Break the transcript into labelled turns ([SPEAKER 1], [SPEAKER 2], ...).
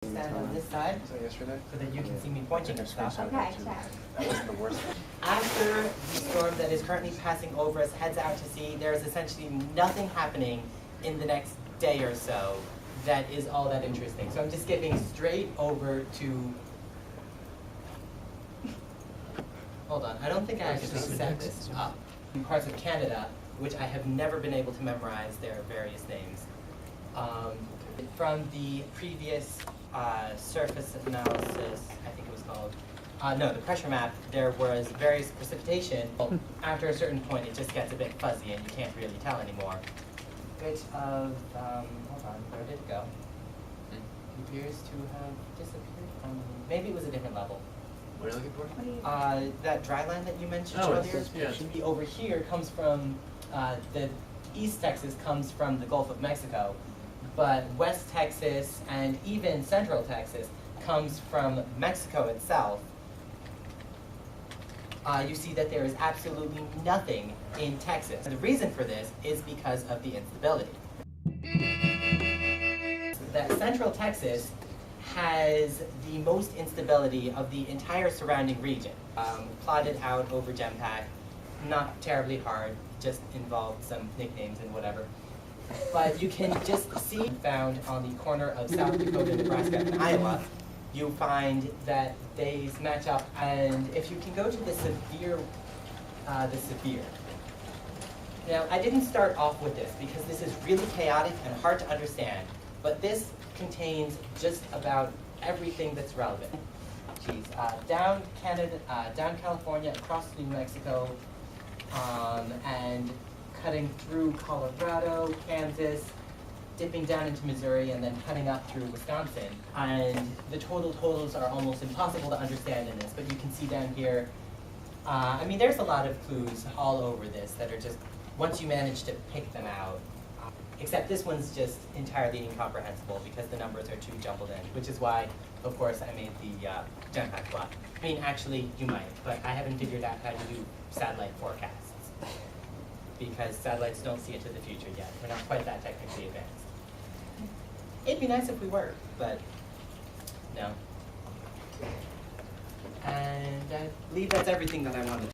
[SPEAKER 1] Stand on this side
[SPEAKER 2] Was that yesterday?
[SPEAKER 1] so that you can see me pointing at stuff.
[SPEAKER 3] Okay, check.
[SPEAKER 2] That was the worst.
[SPEAKER 1] After the storm that is currently passing over us heads out to sea, there is essentially nothing happening in the next day or so that is all that interesting. So I'm just skipping straight over to... Hold on, I don't think I actually set this up. In parts of Canada, which I have never been able to memorize their various names. From the previous surface analysis, I think it was called, no, the pressure map, there was various precipitation. After a certain point, it just gets a bit fuzzy and you can't really tell anymore. Which of, hold on, where did it go? It appears to have disappeared. Maybe it was a different level.
[SPEAKER 2] What are you looking for?
[SPEAKER 3] What do you
[SPEAKER 1] That dry line that you mentioned
[SPEAKER 2] Oh,
[SPEAKER 1] earlier,
[SPEAKER 2] yeah.
[SPEAKER 1] the over here comes from, the East Texas comes from the Gulf of Mexico, but West Texas and even Central Texas comes from Mexico itself. You see that there is absolutely nothing in Texas. And the reason for this is because of the instability. That Central Texas has the most instability of the entire surrounding region. Plotted out over GEMPAC, not terribly hard, just involved some nicknames and whatever. But you can just see, found on the corner of South Dakota, Nebraska, and Iowa, you find that they match up. And if you can go to the severe. Now, I didn't start off with this because this is really chaotic and hard to understand, but this contains just about everything that's relevant. Down California, across New Mexico, and cutting through Colorado, Kansas, dipping down into Missouri, and then cutting up through Wisconsin. And the totals are almost impossible to understand in this, but you can see down here, I mean, there's a lot of clues all over this that are just, once you manage to pick them out, except this one's just entirely incomprehensible because the numbers are too jumbled in, which is why, of course, I made the GEMPAC plot. I mean, actually, you might, but I haven't figured out how to do satellite forecasts because satellites don't see into the future yet. We're not quite that technically advanced. It'd be nice if we were, but no. And I believe that's everything that I wanted.